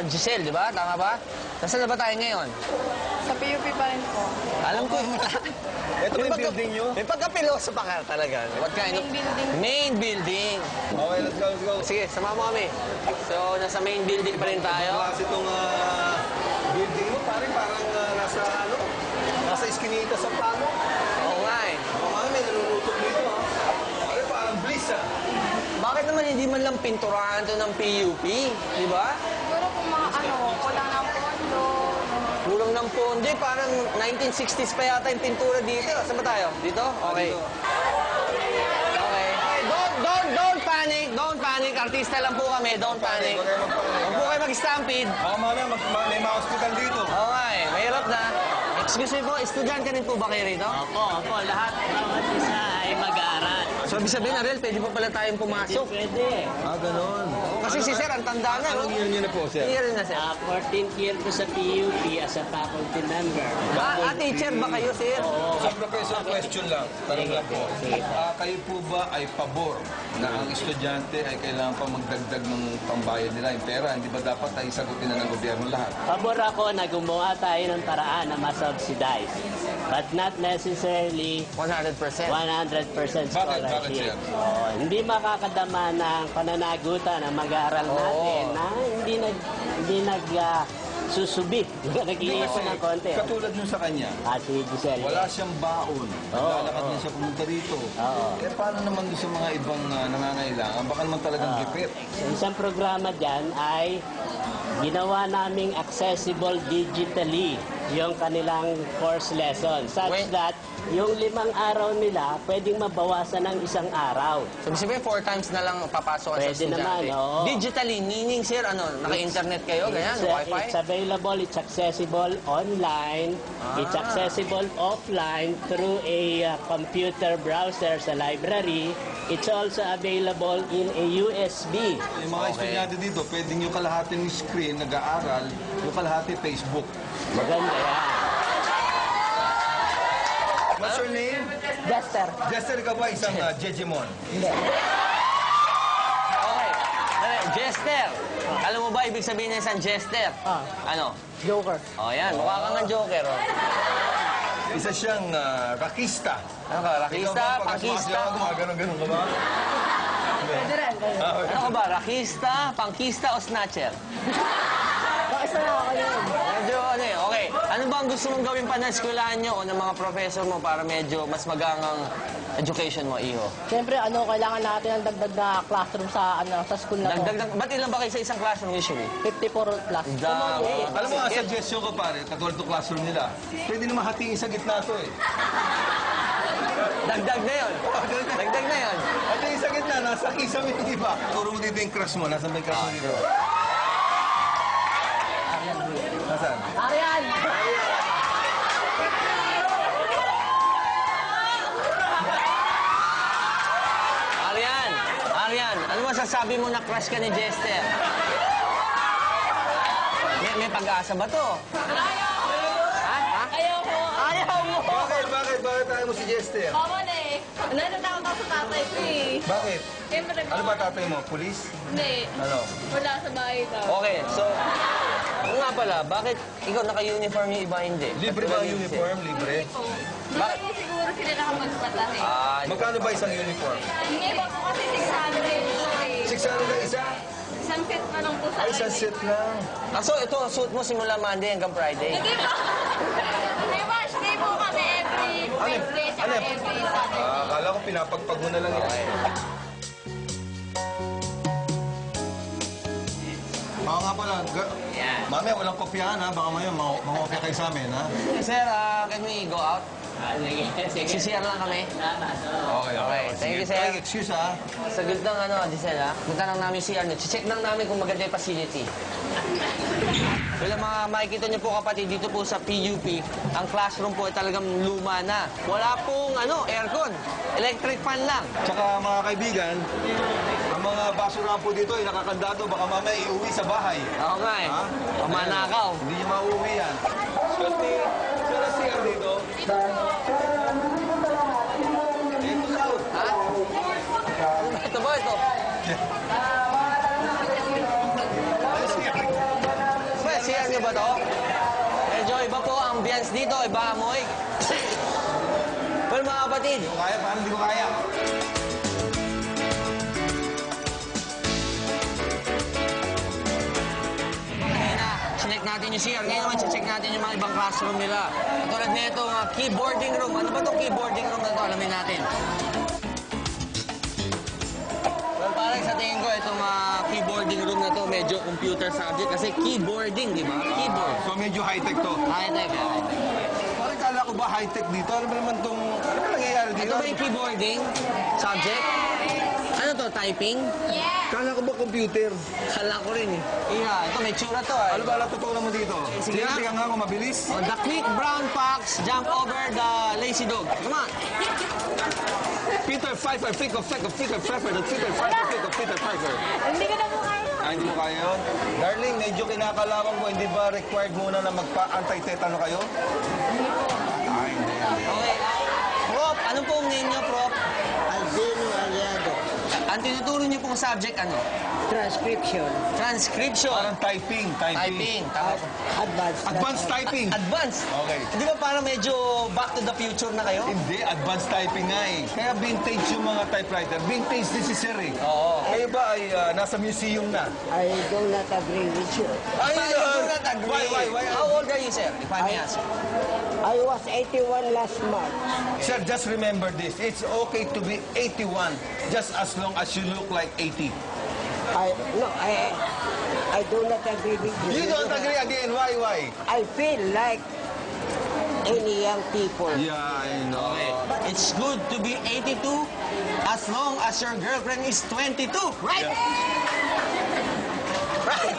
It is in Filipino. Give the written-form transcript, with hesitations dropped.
Giselle, di ba? Tama ba? Nasaan na ba tayo ngayon? Sa PUP pa rin po. Alam ko. Ito yung building nyo? May pagkapiloso pa ka talaga. What kind of... Main building. Main building. Okay, let's go, let's go. Sige, sama mo kami. So, nasa main building pa rin tayo. Klase itong building mo, parang nasa ano? Nasa iskinita sa plano. Oo nga eh. May nanunutok dito, ha? Parang bliss, ha? Bakit naman hindi man lang pinturahan to ng PUP? Di ba? Siguro kung mga kulang ng pondo. Kulang ng pondo eh. Parang 1960s pa yata yung pintura dito. Saan ba tayo? Dito? Okay. Okay. Don't panic. Don't panic. Artista lang po kami. Don't panic. Huwag po kayo mag-stampede. Baka mamaya may mga hospital dito. Oo nga eh. Mahirap na. Excuse me po, estudyante rin po ba kayo rito? Opo. Lahat bawat isa ay mag-aaral. So, ibig sabihin, Ariel, pwede po pala tayong pumasok. Pwede. Ganon. Kasi si Sir, ang tanda na, no? Anong year nyo na po, sir? Year na, Sir. 14th year ko sa PUP as a faculty member. Teacher ba kayo, Sir? Sir Professor, question lang. Tanong lang po. Kayo po ba ay pabor na ang estudyante ay kailangan pa magdagdag ng pambayad nila yung pera? Hindi ba dapat ay sagutin na ng gobyerno lahat? Pabor ako na gumawa tayo ng paraan na masubsidize. But not necessarily 100%. 100% scholarship. Bakit, sir? Hindi makakadama ng pananagutan ng mag-aaral natin na hindi susubik. Nag-iipon ng konti. Katulad nyo sa kanya, Si Giselle. wala siyang baon. Naglalakad niya siya pumunta rito. Eh, paano naman doon sa mga ibang nangangailangan? Baka naman talagang gipit. Isang programa dyan ay ginawa naming accessible digitally yung kanilang course lesson such that yung 5 araw nila pwedeng mabawasan ng 1 araw. So, ibig sabihin, 4 times na lang papasok sa Pwede estudyante. naman, oo. Digitally, meaning, Sir, naka-internet kayo, ganyan, wifi? It's available, it's accessible online, it's accessible offline through a computer browser sa library. It's also available in a USB. Yung mga estudyante dito, pwedeng yung kalahati ng screen, nag-aaral, yung kalahati Facebook. Maganda yan. What's your name? Jester. Jester, ka ba isang Jejemon? Hindi. Okay. Jester. Alam mo ba ibig sabihin ng isang jester? Ano? Joker. Oh, yan. Mukha kang ang joker, oh. Isa siyang rakista. Ano ka? Rakista? Pangkista? Gumaganon-ganon ka ba? Pwede rin. Ano ka ba? Rakista? Pangkista o snatcher? Isa na ako yun. Medyo ano eh. Okay. Ano ba ang gusto mong gawin pa na eskwelahan nyo o ng mga professor mo para medyo mas magangang education mo, iho? Siyempre, kailangan natin ng dagdag na classroom sa school na to. Dagdag, ba't ilan ba kayo sa isang classroom usually? 54 plus. Dami. Alam mo, suggestion ko pare, katulad itong classroom nila, pwede naman hatiin sa gitna to eh. Dagdag na yun. Dagdag na yun. Hatiin sa gitna, nasa kisame, di ba? Turo mo dito yung crush mo, nasa may crush mo dito. Nasaan? Arian! Arian, ano masasabi mo na crush ka ni Jester? May pag-asa ba to? Ayoko. Ayaw mo! Bakit tayo mo si Jester? Bawal eh. Natatakot ako sa tatay ko eh. Bakit? Siyempre, Ano ba tatay mo? Pulis? Hindi. Ano? Wala sa bahay daw. Okay, so, ano nga pala, bakit ikaw naka-uniform yung iba hindi? Libre ba ang uniform? Libre? Bakit? Siguro sila nakapagpatahe. Magkano ba isang uniform? Hindi ba po kasi 600? 600 na isa? Isang set pa lang po sa Ay, isang set lang. So, ito, suit mo simula Monday hanggang Friday. Hindi po. May wash day po kami every Wednesday tsaka every Saturday. Akala ko pinapagpag mo na lang yan. Oo nga pala. Mamaya, walang kopyahan ha. Baka mamaya mangopya kayo sa amin ha. Sir, can we go out? Sisiyar lang kami. Okay. Thank you, sir. Ay, excuse ha. Sagot ng Giselle, ha? Punta lang namin si check lang namin kung maganda yung facility. Wala mga makikita niyo po kapatid dito po sa PUP, ang classroom po ay talagang luma na. Wala pong aircon, electric fan lang. Tsaka mga kaibigan, ang mga basurahan po dito ay nakakandado. Baka mamaya iuwi sa bahay. Ako nga eh, Ha? pamanakaw. Hindi niyo mauuwi yan. Swerte, saan ang CR dito? Dito south. Ha? Ito ba ito? Ay, CR. niyo ba to? Medyo iba po ang ambience dito, iba amoy. Well, mga kapatid, Hindi ko kaya, paano hindi ko kaya? kanina, check natin yung CR. Ngayon naman, check natin yung mga ibang classroom nila. Katulad nito, keyboarding room. Ano ba itong keyboarding room na to? Alamin natin. Well, parang sa tingin ko, itong keyboarding room na to, medyo computer subject kasi keyboarding, di ba? Keyboard. So medyo high-tech to. High-tech, high-tech. Parang kala ko ba high-tech dito? Ano ba naman tong... Ano ba nangyayari dito? Ito ba yung keyboarding subject? Ano to, typing? Yeah. Kala ko ba computer? Kala ko rin eh. Iya, ito may tsura to eh. Ano ba natutunan mo dito? Sige nga. Sige nga kung mabilis. Oh, the quick brown fox jump over the lazy dog. Come on. Peter Pfeiffer, Peter Pfeiffer, Peter Pfeiffer, Peter Pfeiffer, Peter Pfeiffer. Hindi ko na po kayo. Hindi mo kaya yun? Darling, medyo kinakalawang mo, hindi ba required muna na magpa-anti-tetano kayo? Ay, hindi. Okay. Prof, ano pong name niyo, Prof? Albino Aliado. Ang tinuturo niyo pong subject, ano? Transcription. Transcription. Parang typing. Typing. Tama po. Advanced. Advanced typing. Advanced. Okay. Hindi ba parang medyo back to the future na kayo? Hindi, advanced typing nga eh. Kaya vintage yung mga typewriter. Vintage din si Sir eh. Oo. Kayo ba ay nasa museum na? I do not agree with you. I do not agree. Why? How old are you, sir? If I may ask. I was 81 last March. Sir, just remember this. It's okay to be 81 just as long as you look like 80. I do not agree with you. You don't agree again. Why? I feel like any young people. Yeah, I know. Okay. It's good to be 82 as long as your girlfriend is 22, right? Right.